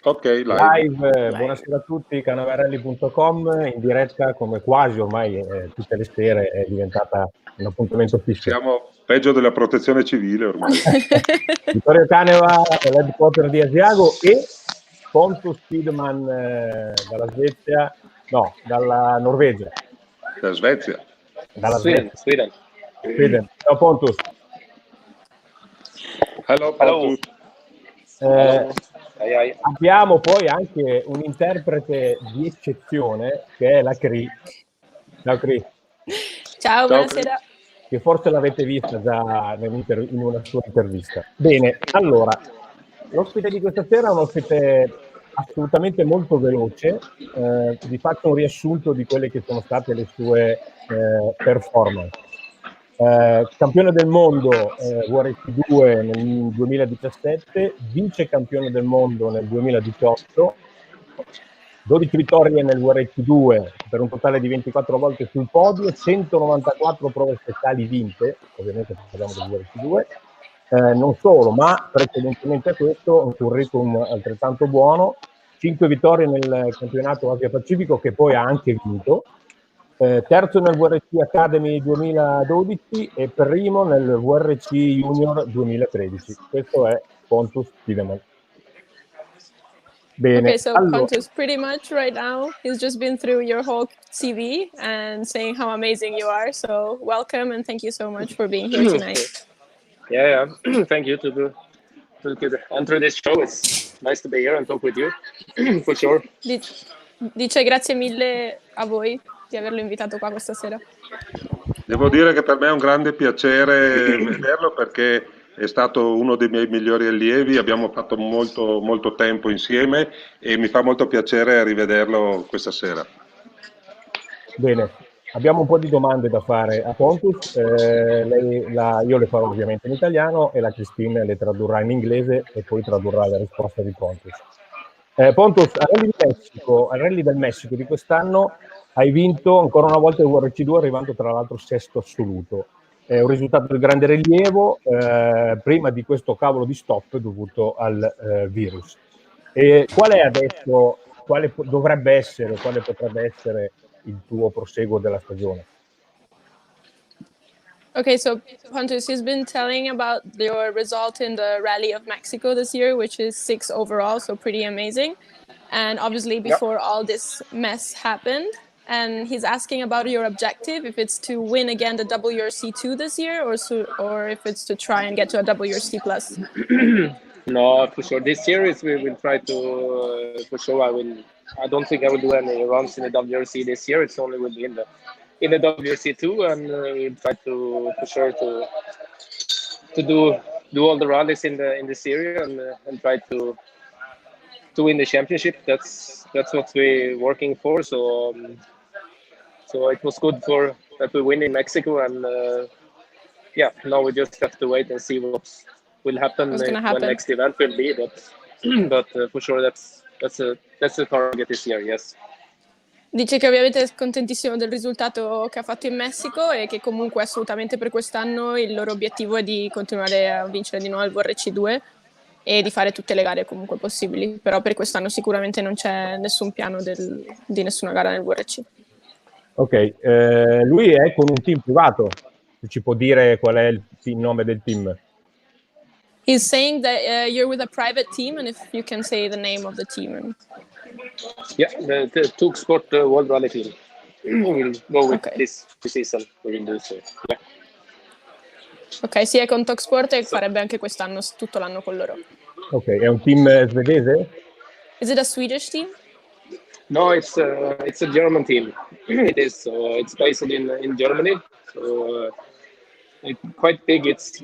Ok, live. Buonasera a tutti, canavarelli.com, in diretta come quasi ormai tutte le sere è diventata un appuntamento fisso. Siamo peggio della protezione civile ormai. Vittorio Caneva, l'headquarter di Asiago, e Pontus Tidemand dalla Svezia, no, dalla Norvegia. Da Svezia. Dalla Sweden. Sweden. Ciao Pontus. Hello, Pontus. Abbiamo poi anche un interprete di eccezione che è la Cri. Ciao Cri. Ciao, buonasera. Che forse l'avete vista già in una sua intervista. Bene, allora, l'ospite di questa sera è un ospite assolutamente molto veloce. Vi faccio un riassunto di quelle che sono state le sue performance. Campione del mondo WRC2 nel 2017, vice campione del mondo nel 2018, 12 vittorie nel WRC2 per un totale di 24 volte sul podio, 194 prove speciali vinte, ovviamente parliamo del WRC2, non solo, ma precedentemente a questo un curriculum altrettanto buono, 5 vittorie nel campionato Asia Pacifico che poi ha anche vinto, terzo nel WRC Academy 2012 e primo nel WRC Junior 2013. Questo è Pontus Tidemand. Bene. Okay, so Pontus, pretty much right now, he's just been through your whole CV and saying how amazing you are. So welcome and thank you so much for being here tonight. Yeah. Thank you to enter this show. It's nice to be here and talk with you, for sure. Dice grazie mille a voi di averlo invitato qua questa sera. Devo dire che per me è un grande piacere vederlo perché è stato uno dei miei migliori allievi, abbiamo fatto molto tempo insieme e mi fa molto piacere rivederlo questa sera. Bene, abbiamo un po' di domande da fare a Pontus, io le farò ovviamente in italiano e la Cristina le tradurrà in inglese e poi tradurrà la risposta di Pontus. Pontus, al Rally del Messico di quest'anno hai vinto ancora una volta il WRC2 arrivando tra l'altro sesto assoluto. È un risultato di grande rilievo prima di questo cavolo di stop dovuto al virus. E quale potrebbe essere il tuo proseguo della stagione? Okay, so Pontus, he's been telling about your result in the Rally of Mexico this year, which is 6th overall, so pretty amazing. And obviously before all this mess happened, and he's asking about your objective, if it's to win again the WRC2 this year, or if it's to try and get to a WRC plus. No, for sure. This year we will try to, for sure. I don't think I will do any runs in the WRC this year. It's only will be in the WRC2, and we'll try to, for sure, to do all the rallies in the series and try to win the championship. That's what we're working for. So it was good that we win in Mexico, and now we just have to wait and see what will happen when next event will be. But for sure that's the target this year. Yes. Dice che ovviamente è contentissimo del risultato che ha fatto in Messico e che comunque assolutamente per quest'anno il loro obiettivo è di continuare a vincere di nuovo il WRC2 e di fare tutte le gare comunque possibili, però per quest'anno sicuramente non c'è nessun piano di nessuna gara nel WRC. Ok, lui è con un team privato, ci può dire qual è il nome del team? He's saying that you're with a private team, and if you can say the name of the team. Yeah, the Tugsport World Rally Team. We'll go with this season. We will do so. Yeah. Ok, sì, è con Tugsport e farebbe anche quest'anno tutto l'anno con loro. Ok, è un team svedese? Is it a Swedish team? No, it's a German team. It is. It's based in Germany. So it's quite big. It's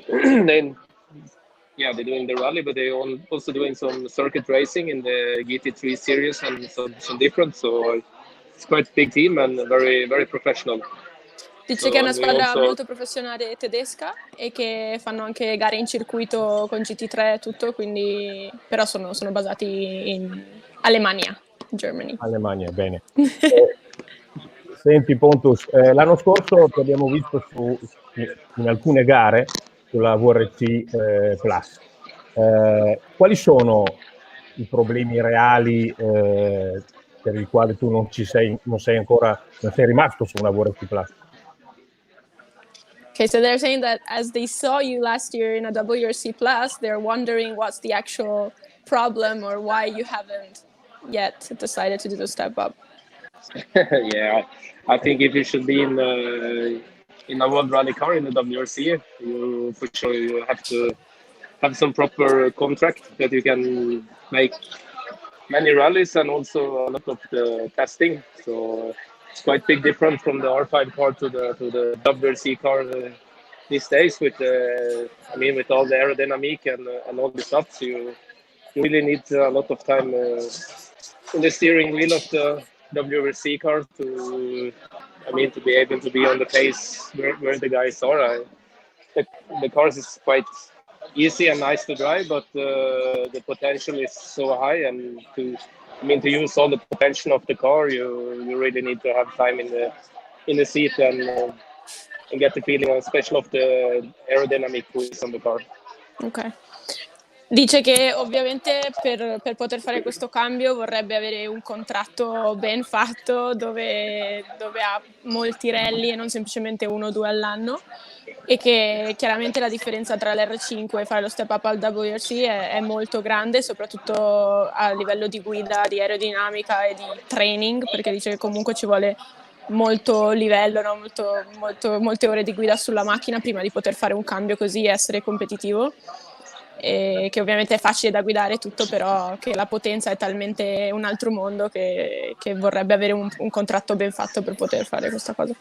they're doing the rally, but they're also doing some circuit racing in the GT3 series and some different. So it's quite a big team and very, very professional. Dice che è una squadra molto professionale tedesca e che fanno anche gare in circuito con GT3 e tutto, quindi però sono basati in Alemania, Germany. Alemania, bene. Senti Pontus, l'anno scorso ti abbiamo visto in alcune gare sulla WRC Plus. Quali sono i problemi reali per i quali tu non sei rimasto su una VRC Plus. Okay, so they're saying that as they saw you last year in a WRC Plus, they're wondering what's the actual problem or why you haven't yet decided to do the step up. Yeah, I think if you should be in a World Rally car in the WRC, you for sure you have to have some proper contract that you can make many rallies and also a lot of the testing. So it's quite big difference from the R5 car to the WRC car these days with with all the aerodynamic and all the stuff. So you really need a lot of time in the steering wheel of the WRC car to be able to be on the pace where the guys are. The cars is quite easy and nice to drive, but the potential is so high, and to use all the potential of the car, you really need to have time in the seat and get the feeling, especially of the aerodynamic wheels on the car. Ok. Dice che ovviamente per poter fare questo cambio vorrebbe avere un contratto ben fatto dove ha molti rally e non semplicemente 1 o 2 all'anno, e che chiaramente la differenza tra l'R5 e fare lo step up al WRC è molto grande, soprattutto a livello di guida, di aerodinamica e di training, perché dice che comunque ci vuole molto livello, no? Molte ore di guida sulla macchina prima di poter fare un cambio così e essere competitivo. E che ovviamente è facile da guidare tutto, però che la potenza è talmente un altro mondo che vorrebbe avere un contratto ben fatto per poter fare questa cosa.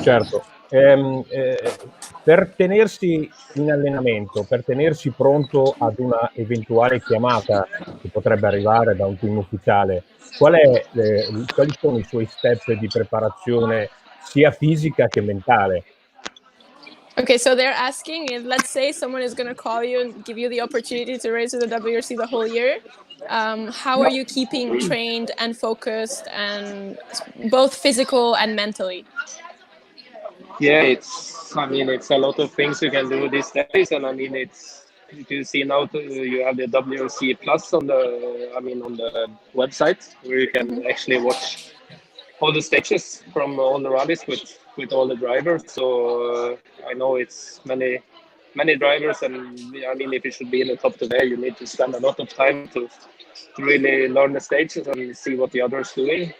Certo. Per tenersi in allenamento, per tenersi pronto ad una eventuale chiamata che potrebbe arrivare da un team ufficiale, quali sono i suoi step di preparazione sia fisica che mentale? Okay, so they're asking if, let's say, someone is going to call you and give you the opportunity to race with the WRC the whole year. How are you keeping trained and focused, and both physical and mentally? Yeah, it's a lot of things you can do these days, and it's, if you see now, you have the WRC Plus on the website where you can actually watch all the stages from all the rallies with all the drivers. So I know it's many drivers, and if you should be in the top today, you need to spend a lot of time to really learn the stages and see what the others doing.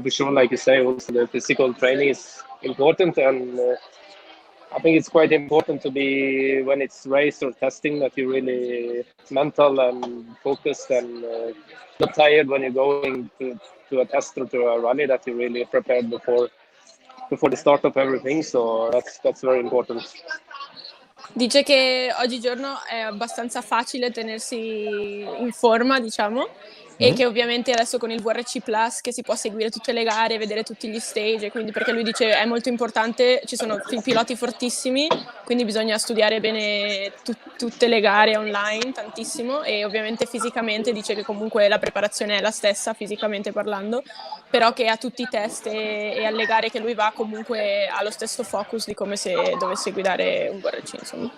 For sure, like you say, also the physical training is important, and I think it's quite important to be, when it's race or testing, that you're really mental and focused and not tired when you're going to a test or to a rally, that you're really prepared before the start of everything. So that's very important. Dice che oggigiorno è abbastanza facile tenersi in forma, diciamo, e che ovviamente adesso con il VRC Plus che si può seguire tutte le gare, vedere tutti gli stage, quindi, perché lui dice è molto importante, ci sono piloti fortissimi, quindi bisogna studiare bene tutte le gare online, tantissimo, e ovviamente fisicamente dice che comunque la preparazione è la stessa, fisicamente parlando, però che a tutti i test e alle gare che lui va comunque ha lo stesso focus di come se dovesse guidare un VRC, insomma.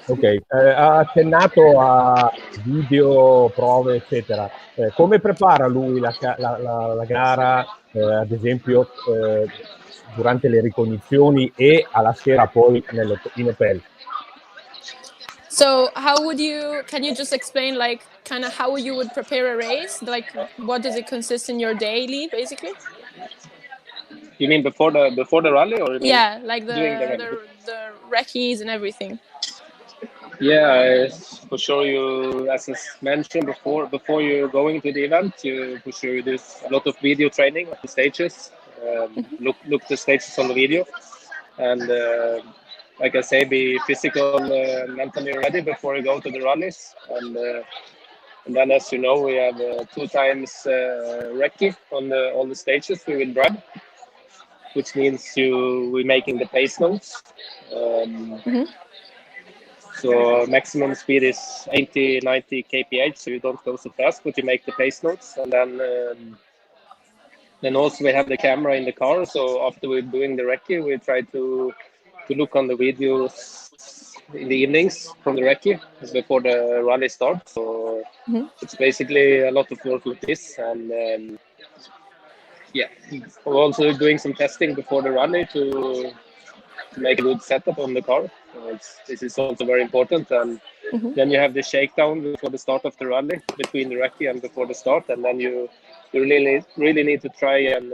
Ok, ha accennato a video, prove, eccetera. Come prepara lui la gara, ad esempio, durante le ricognizioni e alla sera poi in hotel? So can you just explain kind of how you would prepare a race? Like, what does it consist in your daily, basically? You mean before the rally, or yeah, like the recce's and everything? Yeah, for sure. You, as I mentioned before you're going to the event, you for sure do a lot of video training of the stages. Look the stages on the video, and like I say, be physical, mentally ready before you go to the rallies. And then, as you know, we have 2 times recce on all the stages we will drive, which means we're making the pace notes. So maximum speed is 80, 90 kph, so you don't go so fast, but you make the pace notes. And then also we have the camera in the car, so after we're doing the recce, we try to look on the videos in the evenings from the recce before the rally starts. So it's basically a lot of work with this, and yeah, we're also doing some testing before the rally to make a good setup on the car. So this is also very important. And then you have the shakedown before the start of the rally, between the recce and before the start, and then you really need to try and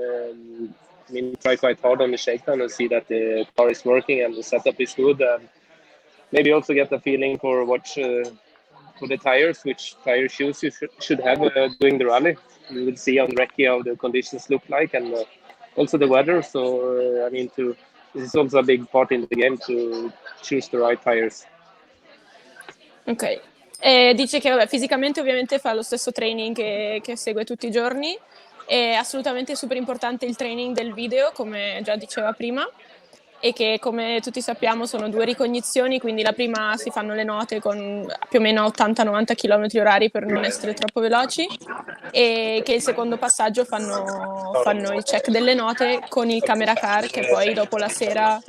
try quite hard on the shakedown and see that the car is working and the setup is good, and maybe also get a feeling for for the tires, which tire shoes you should have during the rally. You will see on recce how the conditions look like, and also the weather. So this is also a big part in the game to choose the right tires. Ok. Dice che vabbè, fisicamente ovviamente fa lo stesso training che segue tutti i giorni. È assolutamente super importante il training del video, come già diceva prima, e che come tutti sappiamo sono 2 ricognizioni, quindi la prima si fanno le note con più o meno 80-90 km/h per non essere troppo veloci, e che il secondo passaggio fanno il check delle note con il camera car, che poi dopo la sera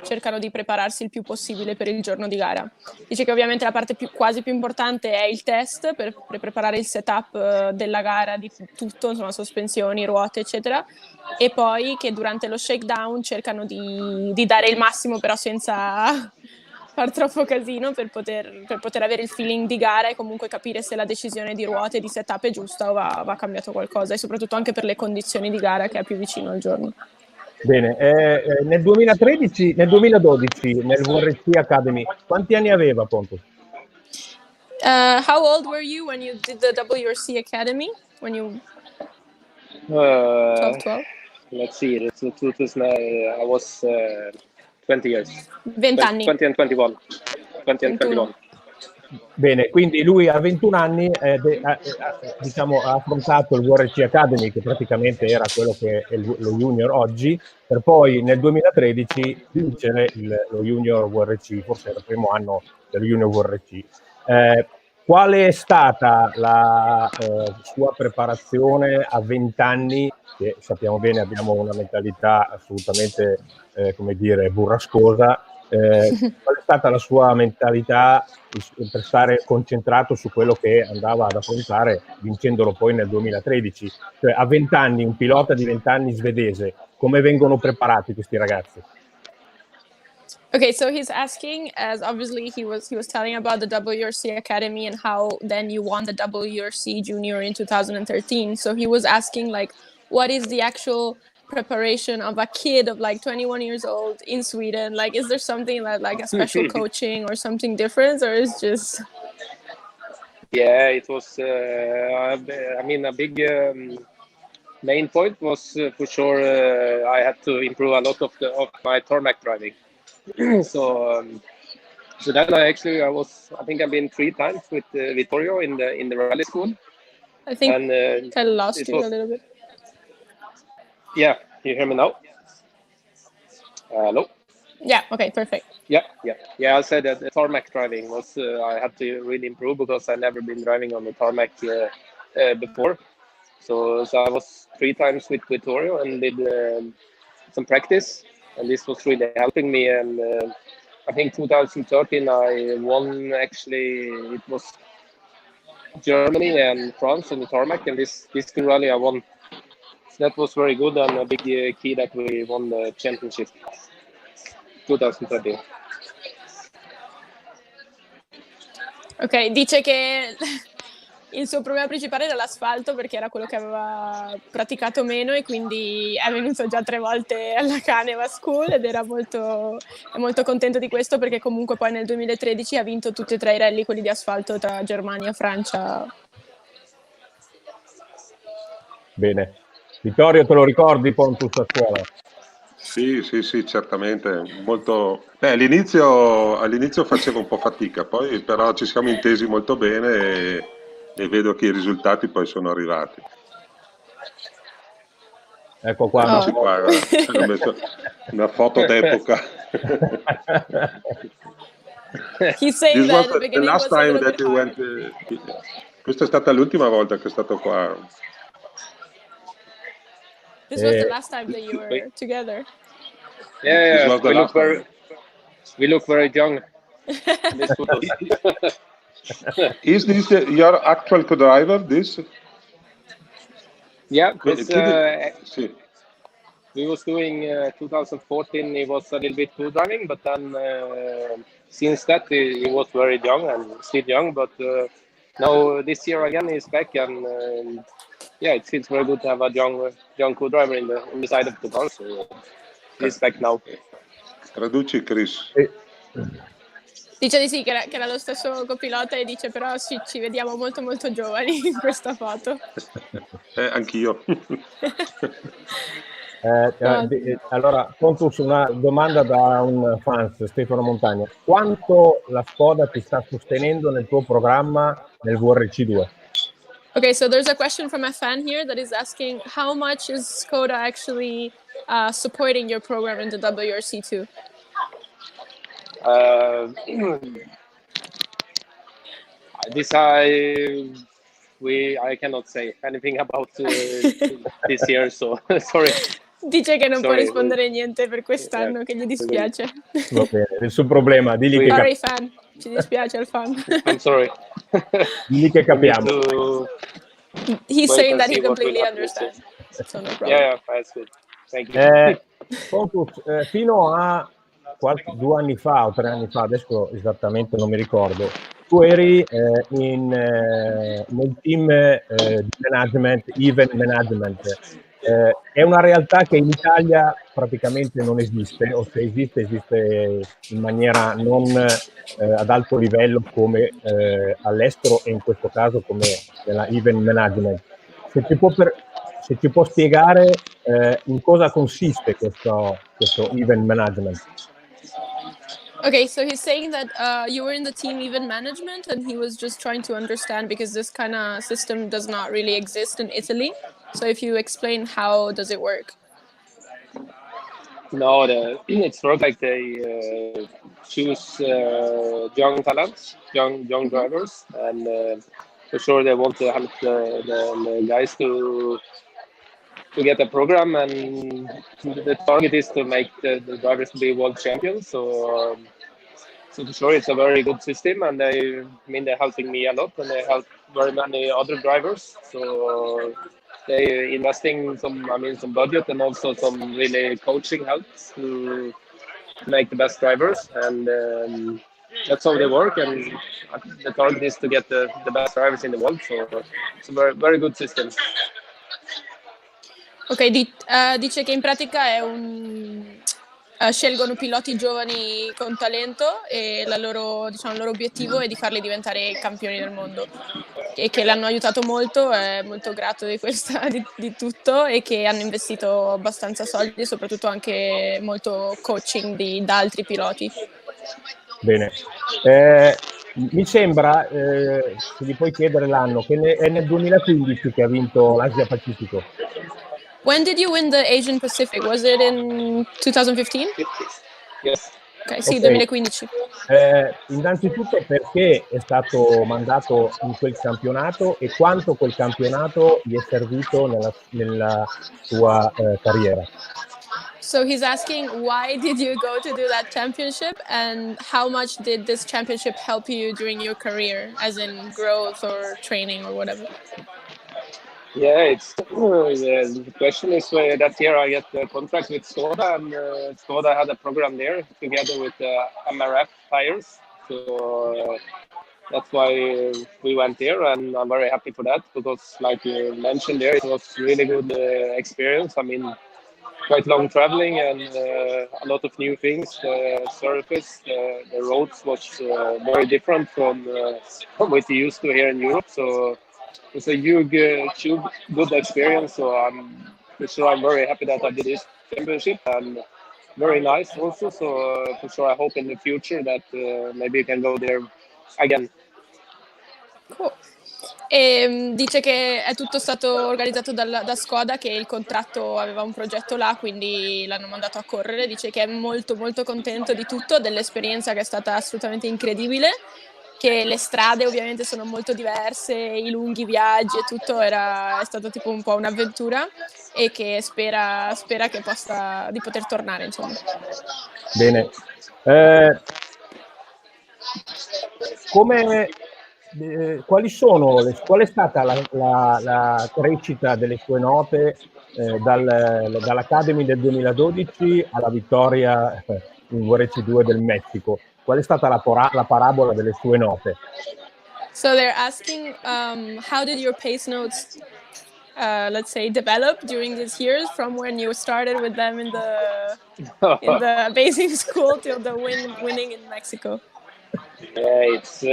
cercano di prepararsi il più possibile per il giorno di gara. Dice che ovviamente la parte quasi più importante è il test per preparare il setup della gara di tutto, insomma sospensioni, ruote eccetera, e poi che durante lo shakedown cercano di dare il massimo, però senza far troppo casino, per poter avere il feeling di gara e comunque capire se la decisione di ruote e di setup è giusta o va cambiato qualcosa, e soprattutto anche per le condizioni di gara che è più vicino al giorno. Bene, nel 2012 nel VRC Academy, quanti anni aveva Pontus? How old were you when you did the WRC Academy? When you 12? Let's see, it's 2000, I was 20 years. 20 anni. 20 and 21. 20 and 21. Bene, quindi lui a 21 anni diciamo, ha affrontato il VRC Academy, che praticamente era quello che è lo junior oggi, per poi nel 2013 vincere lo junior VRC, forse era il primo anno del junior VRC. Qual è stata la sua preparazione a 20 anni, che sappiamo bene abbiamo una mentalità assolutamente, come dire, burrascosa? Qual è stata la sua mentalità per stare concentrato su quello che andava ad affrontare, vincendolo poi nel 2013? Cioè, a 20 anni, un pilota di 20 anni svedese, come vengono preparati questi ragazzi? Okay, so he's asking, as obviously he was telling about the WRC Academy and how then you won the WRC Junior in 2013. So he was asking, like, what is the actual preparation of a kid of like 21 years old in Sweden? Like, is there something like a special coaching or something different, or is just? Yeah, it was. A big main point was for sure. I had to improve a lot of my tarmac driving. So then I think I've been 3 times with Vittorio in the rally school. I think I lost you a little bit. Yeah, you hear me now? Hello? Yeah, okay, perfect. Yeah. I said that the tarmac driving was, I had to really improve because I'd never been driving on the tarmac before. So I was 3 times with Vittorio and did some practice, and this was really helping me. And I think 2013 I won, actually, it was Germany and France on the tarmac, and this rally I won. That was very good and a big key that we won the championship 2013. Ok, dice che il suo problema principale era l'asfalto, perché era quello che aveva praticato meno, e quindi è venuto già 3 volte alla Caneva School ed è molto contento di questo, perché comunque poi nel 2013 ha vinto tutti e 3 i rally, quelli di asfalto tra Germania e Francia. Bene. Vittorio, te lo ricordi Pontus a scuola? Sì, certamente. Molto. All'inizio facevo un po' fatica, poi però ci siamo intesi molto bene e vedo che i risultati poi sono arrivati. Ecco qua. Eccoci qua, ho messo una foto d'epoca. He's saying that the beginning was a little bit hard. Questa è stata l'ultima volta che è stato qua. This was the last time that you were together. Yeah, we look very young. these photos. Is this your actual co-driver, this? Yeah, this, Sì. we was doing 2014, he was a little bit co-driving, but then since that he was very young and still young, but now this year again he's back, and yeah, it feels very good to have a young co-driver in the side of the car, so he's back now. Traduci, Chris. Dice di sì, che era lo stesso copilota, e dice però ci vediamo molto molto giovani in questa foto. Anch'io. Allora, Pontus, una domanda da un fans, Stefano Montagna. Quanto la Skoda ti sta sostenendo nel tuo programma nel VRC2? Okay, so there's a question from a fan here that is asking, how much is Skoda actually supporting your program in the WRC2? This I cannot say anything about this year, so sorry. Dice che non può rispondere niente per quest'anno, che gli dispiace. Va bene, il suo problema, digli che Sorry fan, ci dispiace al fan. I'm sorry. Digli che capiamo. He's saying that he completely understands. So no problem. Yeah, that's good. Thank you. Pontus, fino a 2 anni fa o 3 anni fa, adesso esattamente non mi ricordo, tu eri nel team di management, event management. È una realtà che in Italia praticamente non esiste, o se esiste in maniera non ad alto livello come all'estero, e in questo caso come nella event management. Se ci può spiegare in cosa consiste questo event management. Okay, so he's saying that you were in the team event management, and he was just trying to understand because this kind of system does not really exist in Italy. So if you explain, how does it work? No, it's work like they choose young talents, young drivers, and for sure they want to help the guys to get a program, and the target is to make the drivers be world champions. So for sure it's a very good system, and they're helping me a lot, and they help very many other drivers. So they investing some budget and also some really coaching help to make the best drivers, and that's how they work, and the target is to get the best drivers in the world. So it's a very, very good system. Ok, dice che in pratica è scelgono piloti giovani con talento, e il loro obiettivo è di farli diventare campioni del mondo, e che l'hanno aiutato molto, è molto grato di tutto, e che hanno investito abbastanza soldi, soprattutto anche molto coaching da altri piloti. Bene. Mi sembra, se gli puoi chiedere l'anno, che è nel 2015 che ha vinto l'Asia Pacifico. When did you win the Asian Pacific? Was it in 2015? Yes. Ok, sì, 2015. Innanzitutto, perché è stato mandato in quel campionato e quanto quel campionato gli è servito nella sua carriera. So he's asking, why did you go to do that championship, and how much did this championship help you during your career, as in growth or training or whatever? Yeah, the question is that year I get the contract with Skoda, and Skoda had a program there together with MRF tires. So that's why we went there, and I'm very happy for that, because like you mentioned there, it was really good experience. Quite long traveling, and a lot of new things. The surface, the roads was very different from what you used to here in Europe. So it's a huge good experience. So I'm very happy that I did this championship, and very nice also. So for sure I hope in the future that maybe you can go there again. Cool. E dice che è tutto stato organizzato da Skoda, che il contratto aveva un progetto là, quindi l'hanno mandato a correre. Dice che è molto molto contento di tutto, dell'esperienza che è stata assolutamente incredibile, che le strade ovviamente sono molto diverse, i lunghi viaggi e tutto, è stato tipo un po' un'avventura, e che spera che di poter tornare, insomma. Bene. qual è stata la crescita delle sue note dall'Academy del 2012 alla vittoria in WRC2 del Messico? Qual è stata la parabola delle sue note? So they're asking, how did your pace notes, let's say, develop during these years from when you started with them in the basic school till the winning in Mexico? It's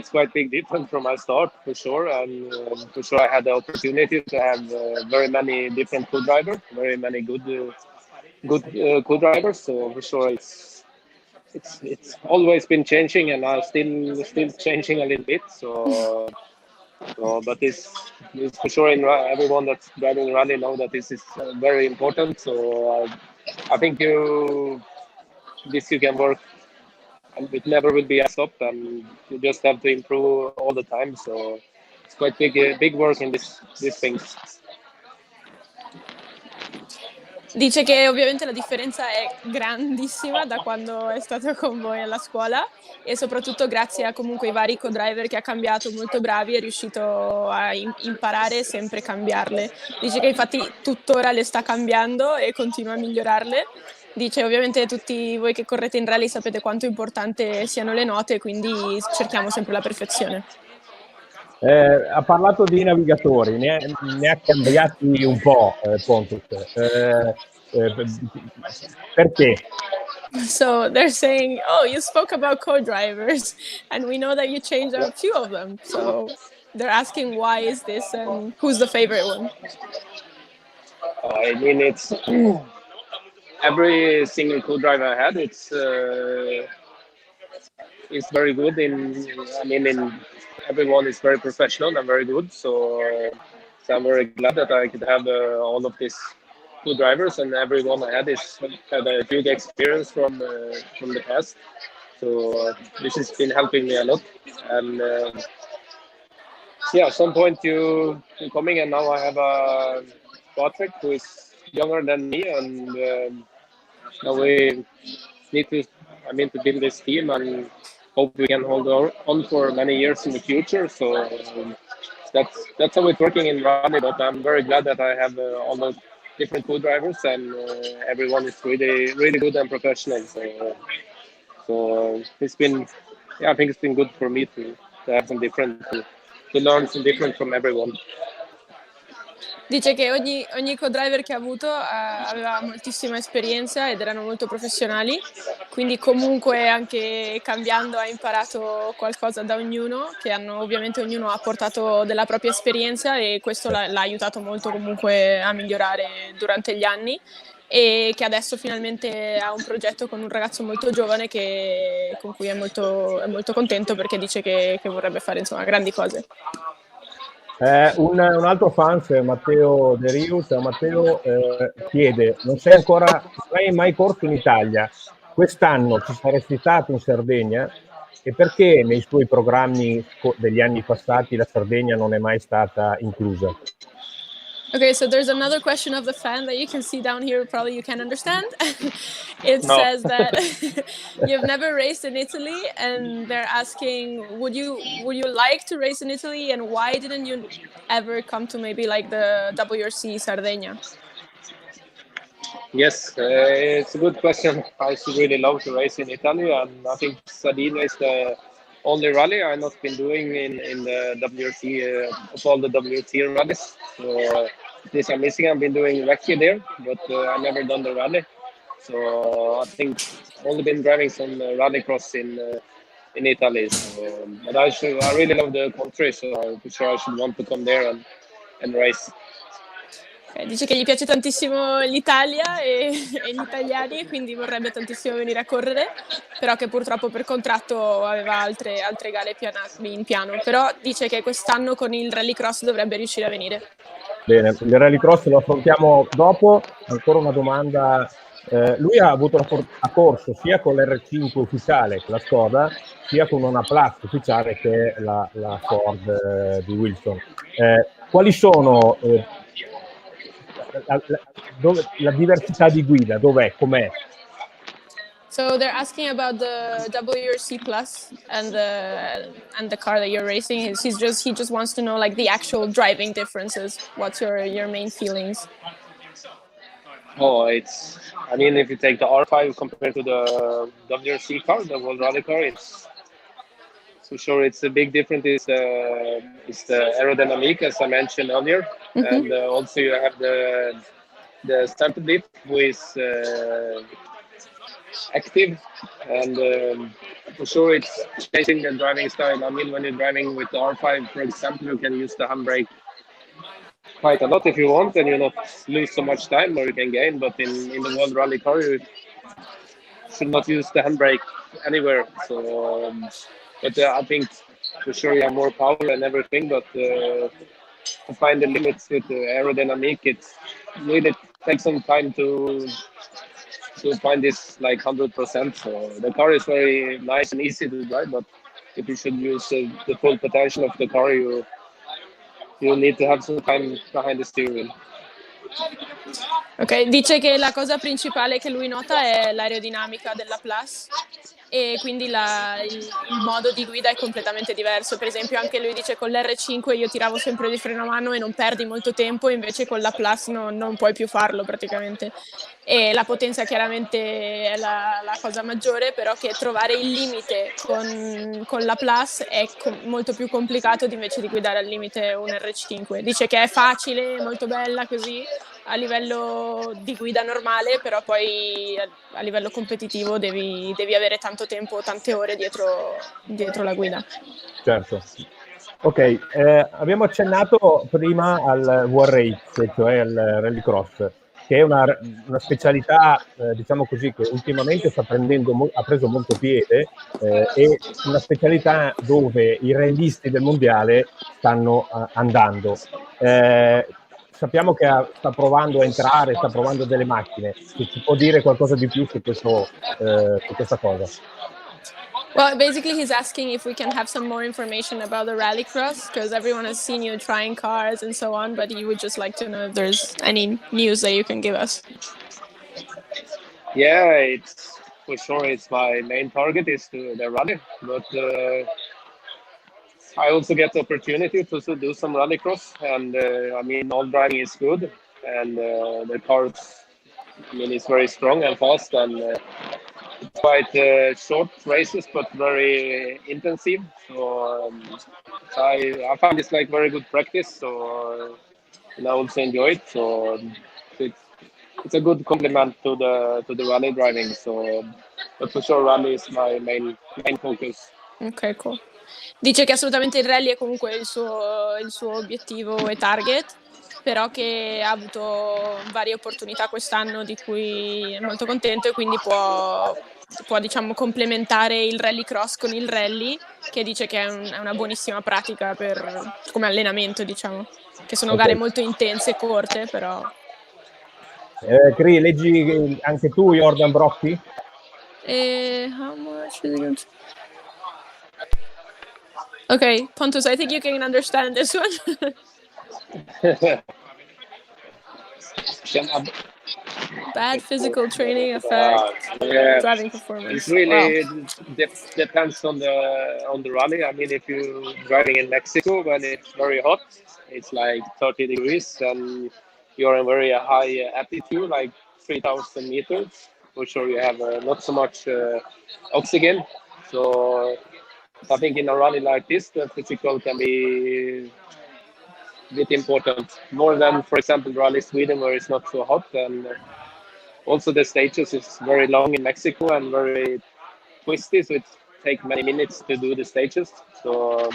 quite big difference from my start for sure, and for sure I had the opportunity to have very many different co-drivers, very many good co-drivers. So for sure it's always been changing, and now still changing a little bit. So but this for sure, everyone that's driving rally know that this is very important. So I think you can work, and it never will be a stop, and you just have to improve all the time. So it's quite big work in these things. Dice che ovviamente la differenza è grandissima da quando è stato con voi alla scuola, e soprattutto grazie a comunque i vari co-driver che ha cambiato, molto bravi, è riuscito a imparare e sempre cambiarle. Dice che infatti tuttora le sta cambiando e continua a migliorarle. Dice ovviamente tutti voi che correte in rally sapete quanto importante siano le note, quindi cerchiamo sempre la perfezione. Ha parlato di navigatori, ne ha cambiati un po', Pontus. Perché? So they're saying, oh, you spoke about co-drivers, and we know that you changed a few of them. So they're asking, why is this, and who's the favorite one? I mean, it's every single co-driver I had. It's very good. Everyone is very professional and very good. So I'm very glad that I could have all of these good drivers, and everyone I had had a huge experience from the past. So this has been helping me a lot. And at some point you're coming, and now I have a Patrick who is younger than me, and now we need to build this team and hope we can hold on for many years in the future. So that's how it's working in rally. But I'm very glad that I have all those different co-drivers, and everyone is really, really good and professional. So it's been, I think it's been good for me to have some different, to learn some different from everyone. Dice che ogni co-driver che ha avuto aveva moltissima esperienza ed erano molto professionali, quindi comunque anche cambiando ha imparato qualcosa da ognuno, ovviamente ognuno ha portato della propria esperienza, e questo l'ha aiutato molto comunque a migliorare durante gli anni, e che adesso finalmente ha un progetto con un ragazzo molto giovane con cui è molto contento, perché dice che vorrebbe fare grandi cose. Un altro fan, Matteo De Rius, Matteo chiede: non hai mai corso in Italia, quest'anno ci saresti stato in Sardegna, e perché nei suoi programmi degli anni passati la Sardegna non è mai stata inclusa? Okay, so there's another question of the fan that you can see down here, probably you can understand. Says that you've never raced in Italy, and they're asking, would you like to race in Italy, and why didn't you ever come to maybe like the WRC Sardinia? Yes, it's a good question. I should really love to race in Italy, and I think Sardinia is the only rally I've not been doing in the WRC, of all the WRC rallies. So this I'm missing. I've been doing recce there, but I've never done the rally. So I think I've only been driving some rallycross in Italy. So, but I really love the country, so for sure I should want to come there and race. Dice che gli piace tantissimo l'Italia e gli italiani, quindi vorrebbe tantissimo venire a correre, però che purtroppo per contratto aveva altre gare in piano. Però dice che quest'anno con il rallycross dovrebbe riuscire a venire. Bene, il rallycross lo affrontiamo dopo. Ancora una domanda. Lui ha corso sia con l'R5 ufficiale, la Skoda, sia con una Plus ufficiale, che è la Ford di Wilson. Quali sono la diversità di guida? Dov'è? Com'è? So they're asking about the WRC Plus and the car that you're racing. He just wants to know like the actual driving differences. What's your main feelings? Oh, I mean, if you take the R5 compared to the WRC car, the World Rally car, it's for sure it's a big difference. Is the aerodynamic, as I mentioned earlier, and also you have the center diff, who is active, and for sure it's changing the driving style. I mean, when you're driving with the R5, for example, you can use the handbrake quite a lot if you want, and you not lose so much time, or you can gain. But in the World Rally car, you should not use the handbrake anywhere. So, but I think for sure you have more power and everything, but to find the limits with the aerodynamic, it's really takes some time to find this like 100%. So the car is very nice and easy to drive, but if you should use the full potential of the car, you need to have some time behind the steering wheel. Ok, dice che la cosa principale che lui nota è l'aerodinamica della Plus e quindi il modo di guida è completamente diverso. Per esempio anche lui dice con l'R5 io tiravo sempre di freno a mano e non perdi molto tempo, invece con la Plus non puoi più farlo praticamente. E la potenza chiaramente è la cosa maggiore, però che trovare il limite con la Plus è molto più complicato invece di guidare al limite un R5. Dice che è facile, molto bella così a livello di guida normale, però poi a livello competitivo devi avere tanto tempo, tante ore dietro la guida. Certo. Ok, abbiamo accennato prima al War Race, cioè al rallycross, che è una specialità, diciamo così, che ultimamente ha preso molto piede, e una specialità dove i rallisti del mondiale stanno andando. Sappiamo che sta provando a entrare, sta provando delle macchine. Se ci può dire qualcosa di più su questa cosa? Well, basically he's asking if we can have some more information about the rallycross, because everyone has seen you trying cars and so on, but he would just like to know if there's any news that you can give us. Yeah, it's for sure it's my main target is the rally, but I also get the opportunity to do some rallycross, and I mean all driving is good, and the cars, I mean, it's very strong and fast, and it's quite short races but very intensive. So, I find it's like very good practice. So and I also enjoy it. So it's a good complement to the rally driving. So, but for sure, rally is my main focus. Ok, cool. Dice che assolutamente il rally è comunque il suo obiettivo e target, però che ha avuto varie opportunità quest'anno di cui è molto contento, e quindi può diciamo complementare il rallycross con il rally, che dice che è una buonissima pratica come allenamento, diciamo, che sono gare molto intense e corte, però... Cri, leggi anche tu Jordan Brocchi? How much is it going to... Okay, Pontus, I think you can understand this one. Bad physical training affect driving performance. It really depends on the rally. I mean, if you're driving in Mexico when it's very hot, it's like 30 degrees, and you're in very high altitude, like 3,000 meters. For sure, you have not so much oxygen. So I think in a rally like this, the physical can be a bit important, more than, for example, Rally Sweden, where it's not so hot, and also the stages is very long in Mexico and very twisty, so it takes many minutes to do the stages. So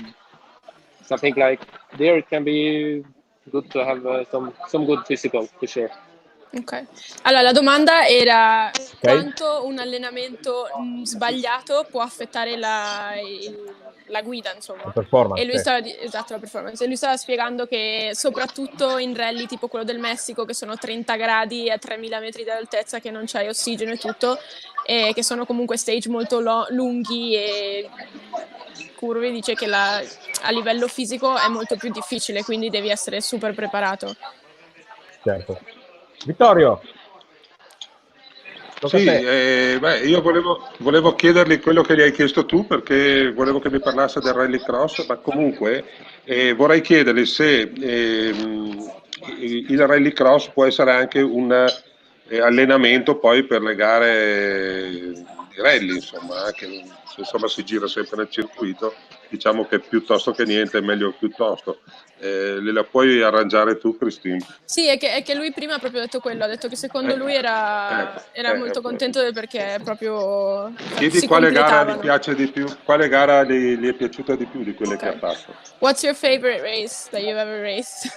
I think like there it can be good to have some good physical, for sure. Ok, allora la domanda era quanto un allenamento sbagliato può affettare la guida, insomma. La performance. E lui esatto, la performance. E lui stava spiegando che soprattutto in rally tipo quello del Messico, che sono 30 gradi a 3000 metri di altezza, che non c'hai ossigeno e tutto, e che sono comunque stage molto lunghi e curvi, dice che a livello fisico è molto più difficile, quindi devi essere super preparato. Certo. Vittorio. Tocca a Sì, te. io volevo chiedergli quello che gli hai chiesto tu perché volevo che mi parlasse del rallycross, ma comunque vorrei chiedergli se il rallycross può essere anche un allenamento poi per le gare di rally, insomma, anche se insomma si gira sempre nel circuito, diciamo che piuttosto che niente è meglio piuttosto. La puoi arrangiare tu, Christine? Sì, è che lui prima ha proprio detto quello, ha detto che secondo lui era molto contento perché proprio Chiedi si quale gara gli completavano. piace di più, quale gara gli è piaciuta di più di quelle che ha Okay. fatto. What's your favorite race that you've ever raced?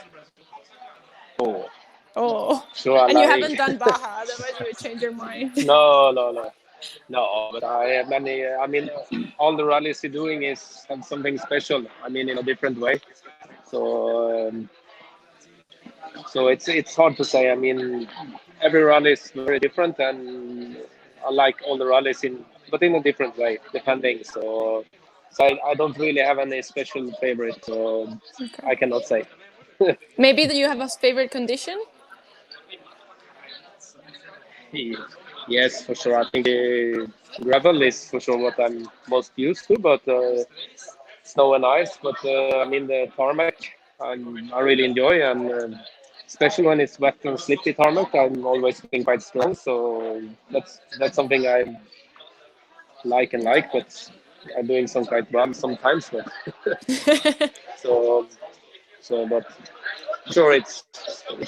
Oh, Oh, so I and you like. haven't done Baja, otherwise you would change your mind. No. But I have many. I mean, all the rallies you're doing is have something special. I mean, in a different way. So, so it's hard to say. I mean, every rally is very different, and I like all the rallies but in a different way, depending. So I don't really have any special favorite. So Okay. I cannot say. Maybe that you have a favorite condition? Yes, for sure. I think gravel is for sure what I'm most used to, but snow and ice. But I mean the tarmac, I really enjoy, and especially when it's wet and slippy tarmac, I'm always been quite strong. So that's something I like, but I'm doing some quite bad sometimes. But so but sure, it's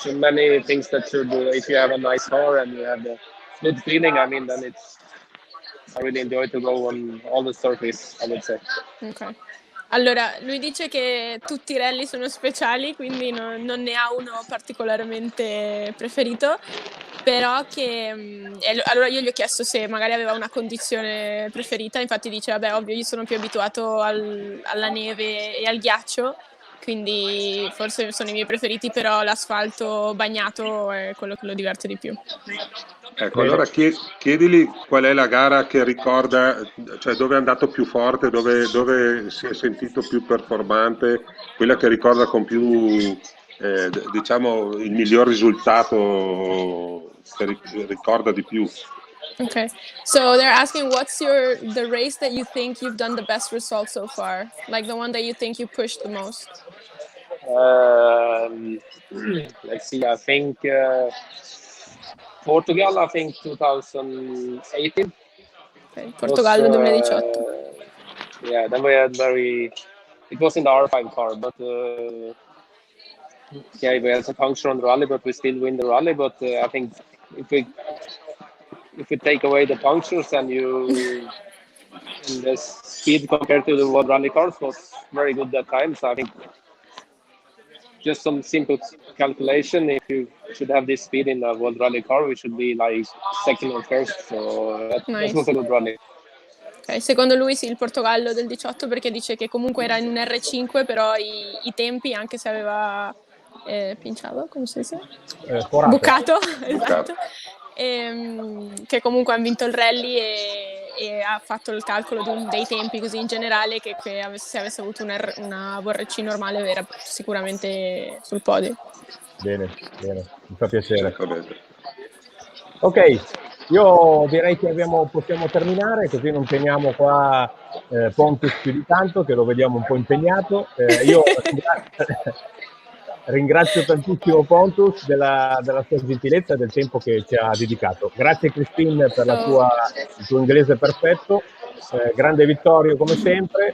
many things that should do. If you have a nice car and you have the good feeling, I mean, then I really enjoy to go on all the surface, I would say. Ok. Allora, lui dice che tutti i rally sono speciali, quindi non ne ha uno particolarmente preferito, però che allora io gli ho chiesto se magari aveva una condizione preferita, infatti dice, vabbè, ovvio, io sono più abituato alla neve e al ghiaccio, quindi forse sono i miei preferiti, però l'asfalto bagnato è quello che lo diverte di più. Ecco, allora chiedili qual è la gara che ricorda, cioè dove è andato più forte, dove si è sentito più performante, quella che ricorda con più, diciamo, il miglior risultato che ricorda di più. Okay, so they're asking what's the race that you think you've done the best result so far, like the one that you think you pushed the most. Let's see. I think Portugal. I think 2018. Okay, It was, Portogallo 2018. yeah. Then we had It was in the R5 car, but yeah, we had some puncture on the rally, but we still win the rally. But I think if we take away the punctures and the speed compared to the World Rally cars was very good that time. So I think just some simple calculation, if you should have this speed in a World Rally car, we should be like second or first. So that Nice. was a good rally. Okay, secondo lui sì, il Portogallo del 18 perché dice che comunque era in un R5, però i tempi, anche se aveva pinciato, come si dice? Bucato, esatto. Che comunque hanno vinto il rally e ha fatto il calcolo dei tempi così in generale che se avesse avuto una VRC normale era sicuramente sul podio. Bene, mi fa piacere. Ok, io direi che possiamo terminare, così non teniamo qua Pontus più di tanto, che lo vediamo un po' impegnato. Io ringrazio tantissimo Pontus della sua gentilezza e del tempo che ci ha dedicato. Grazie Christine per il tuo inglese perfetto, grande Vittorio come sempre.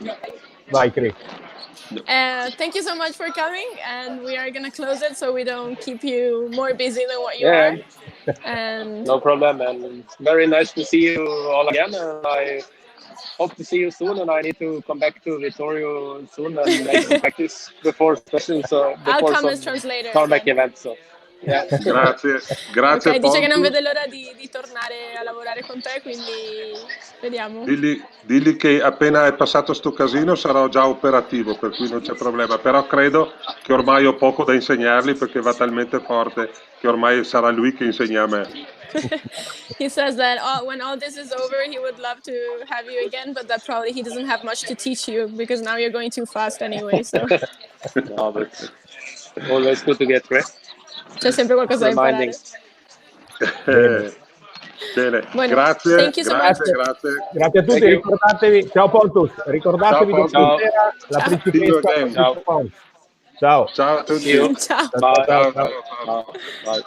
Vai Chris. Thank you so much for coming, and we are gonna close it so we don't keep you more busy than what you are. And no problem, and very nice to see you all again. And I hope to see you soon. And I need to come back to Vittorio soon and make some practice before sessions. I'll come as translator. Tarmac event. So. Yeah. Grazie. Ok, dice che non vede l'ora di tornare a lavorare con te, quindi vediamo. Digli che appena è passato sto casino sarò già operativo, per cui non c'è problema, però credo che ormai ho poco da insegnargli perché va talmente forte che ormai sarà lui che insegna a me. He says that when all this is over, he would love to have you again, but that probably he doesn't have much to teach you because now you're going too fast anyway. So. No, but always good to get rest. C'è sempre qualcosa da imparare. Bene, Bueno, grazie, thank you so grazie, much. grazie. Grazie a tutti, Thank you. ricordatevi, ciao Pontus, ricordatevi Ciao, di Pontus. stasera la Ciao. principessa See you again. Ciao. Ciao. Ciao a See you. tutti. Ciao. Bye. Ciao, Ciao. ciao, ciao. Bye. Bye.